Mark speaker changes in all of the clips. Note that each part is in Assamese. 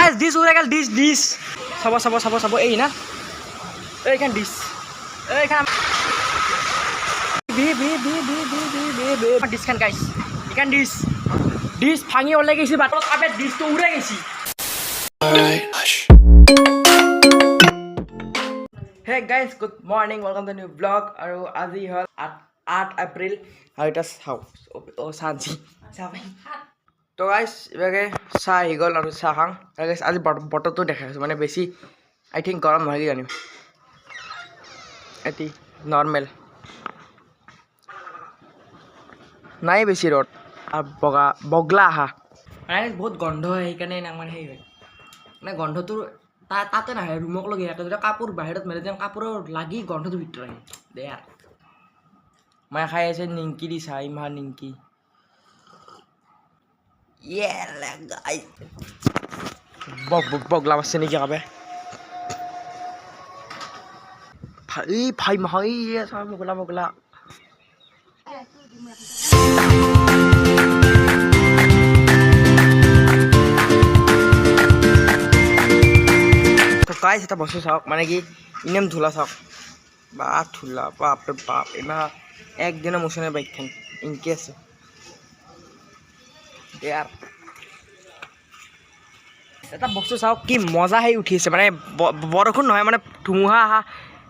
Speaker 1: গাইজ ডিছ উৰে গেল ডিছ চাব এই না এইখান ডিছ এইখান ডিছখান গাইজ এইখান ডিছ ভাঙি ওলাই গৈছে বাটত আবে ডিছটো উৰে গৈছে hey guys good morning welcome to new blog আৰু আজি হ'ল 8 এপ্ৰিল আৰু এটা চাওঁ চাঞ্চি তো গাইজ এবাৰে চাহ আহি গ'ল আৰু চাহ খাওঁ আৰু গাইজ আজি বতৰটো দেখাই আছোঁ মানে বেছি আই থিংক গৰম নহয় কি জানিম এটি নৰ্মেল নাই বেছি ৰ'দ আৰু বগলা আহা মানে বহুত গন্ধ হয় সেইকাৰণে মানে সেই হয় মানে গন্ধটো তাতে নাহে ৰুমক লগে ইয়াতে যদি কাপোৰ বাহিৰত মেলি দিওঁ কাপোৰৰ লাগি গন্ধটো ভিতৰত আহে দে আৰু মায়ে খাই আছে নিমকি দি চাহ ইমান নিমকি বগলা মাছে নেকি কাবে ভাই মাই বগলা গাইজ এটা বস্তু চাওক মানে কি ইনেম ধূলা চাওক বা ধূলা বাপৰে বাপ ইমান একদিনৰ মোচনে বাইকখন ইনকে আছে ইয়াৰ এটা বস্তু চাওক কি মজা হৈ উঠি আছে মানে বৰষুণ নহয় মানে ধুমুহা আহা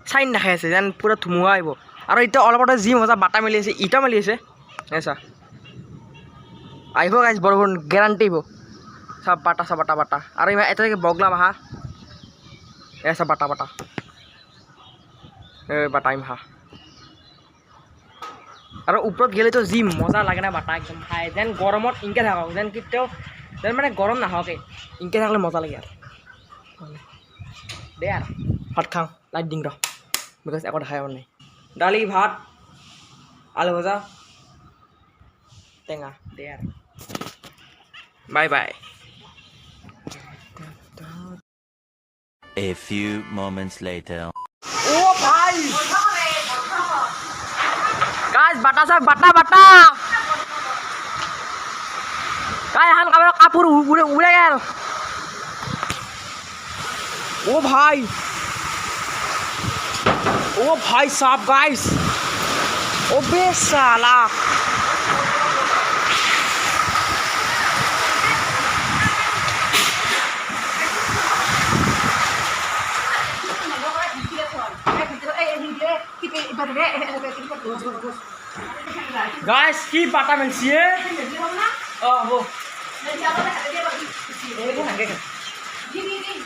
Speaker 1: চাইন দেখাই আছে যেন পূৰা ধুমুহা আহিব আৰু এতিয়া অলপতে যি মজা বাটা মেলি আছে ইটা মেলি আছে চা আহিব গাইজ বৰষুণ গেৰাণ্টি আহিব চব বাটা আৰু ইমান এতিয়ালৈকে বগলা মাহা ऐसा बाटा बाटाइम हा और ऊपर गले तो जी मजा लगे ना बाटा एकदम खाए जेन गरमत इनके थाक जेन केতিয়াও जेन माने गरम नाहके इनके थाकले मजा लगे यार दे यार भात खाओ लाइट दिंग रह बिकज एक खाए नहीं दाली भात आलू भजा टेंगा दे यार bye bye
Speaker 2: A few moments later.
Speaker 1: Oh भाई guys bata sab bata guys han kapur ure gel oh भाई साहब guys oh be साला गाइस की बाटा मिलसी है वो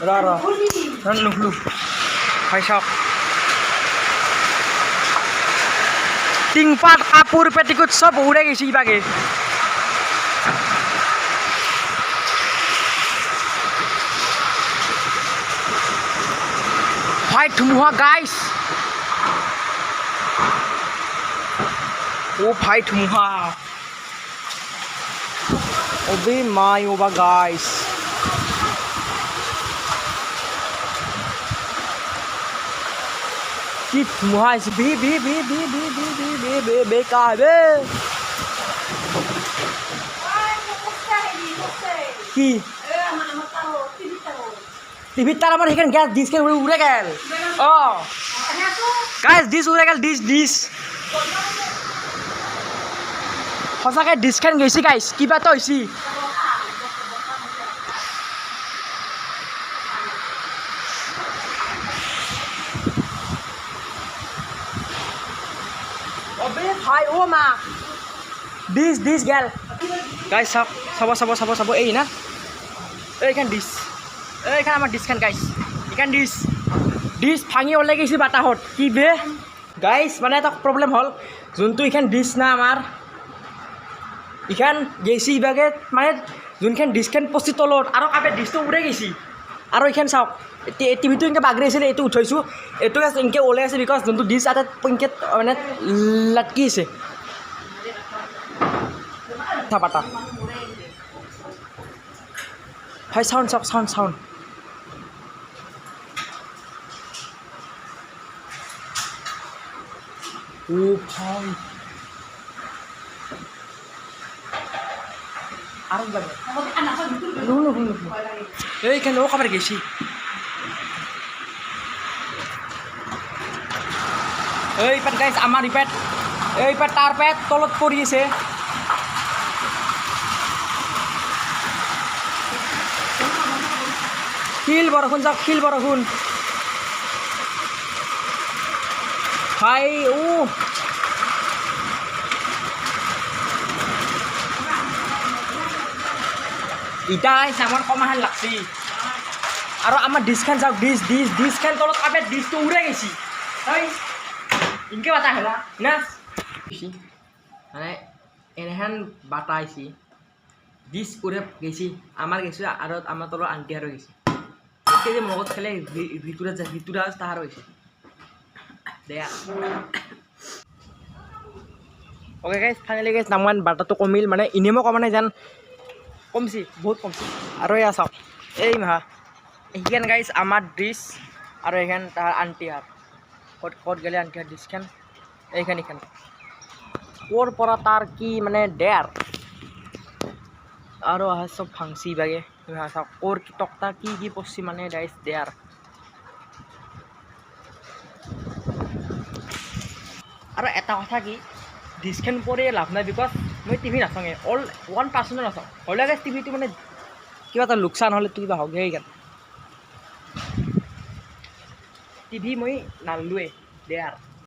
Speaker 1: रा लुक भाई साहब टिंगपात कापुर पेटिकोट सब उड़े गई बागे भाई धुमुहा गाइस ओ भाई धुमुहा ओबे माय ओबा गाइस की धुमुहा इस बे का बे की টিভি তার আমার এখানে গ্যাস ডিশ কে উড়ে গেল ও গাইস ডিশ উড়ে গেল ডিশ সঁচাকৈ ডিছখান গৈছি গাইছ কিবা এটা হৈছে অবে ভাই ও মা ডিছ গেল গাইছ চাব এই না এইখান ডিছ এইখান আমাৰ ডিছখান গাইছ এইখান ডিছ ভাঙি ওলাই গৈছে বাটাহত কি বে গাইছ মানে এটা প্ৰব্লেম হ'ল যোনটো এইখান ডিছ না আমাৰ ইখান গেছি ইবাগে মানে যোনখান ডিছখান পচি তলত আৰু কাপে ডিছটো উৰে গৈছি আৰু এইখান চাওক টিভিটো এনেকৈ বাগৰি আছিলে এইটো উঠাইছোঁ এইটো এনেকৈ ওলাই আছে বিকজ যোনটো ডিছ তাতে এনেকৈ মানে লাটকি আছে পাতা হয় চাউণ্ড চাওক চাউণ্ড ও ভাই আৰু লাগে এইখানে ও কাবাৰ গেছি এই পেট গাইছ আমাৰ ইপেট এই পেট তাৰ পেট তলত পৰি আছে শিল বৰষুণ যাওক শিল বৰষুণ ভাই ইটা গাইছ আমাৰ কমাহান লাগছি আৰু আমাৰ ডিছখান যাওক ডিছখান তলত কাপে ডিছটো উৰাই গেছি হয় ইনকে বাতা হেলা না মানে এনেহেন বাতা আইছি ডিছ উৰে গেছি আমাৰ গেছি আৰু আমাৰ তলৰ আন্টি আৰু গেছি যে মগত খেলে ভিতৰত যায় ভিতৰত তাহাৰ হৈছে দেয়া অ'কে গাইছ ফাইনেলি গাইছ নামান বাটাটো কমিল মানে ইনেমো কমা নাই যেন কমছি বহুত কমছি আৰু এয়া চাওক এই মাহা এইখান গাইছ আমাৰ ডিছ আৰু এইখান তাহাৰ আন্টি হাত ক'ত গ'লে আন্টি হাত ডিছখান এইখান ক'ৰ পৰা তাৰ কি মানে ডেৰ আৰু আহা চব ভাংচি বাগে চাওক ক'ৰ টকটা কি পৰছি মানে ডাইছ ডেৰ আৰু এটা কথা কি ডিছখান পৰি লাভ নাই বিকজ মই টিভি নাচাওঁগে অল 1% নাচাওঁ হ'লে গাইছ টিভিটো মানে কিবা এটা লোকচান হ'লে কিবা হওক সেইকাৰণে টিভি মই নাললোৱে দে আৰু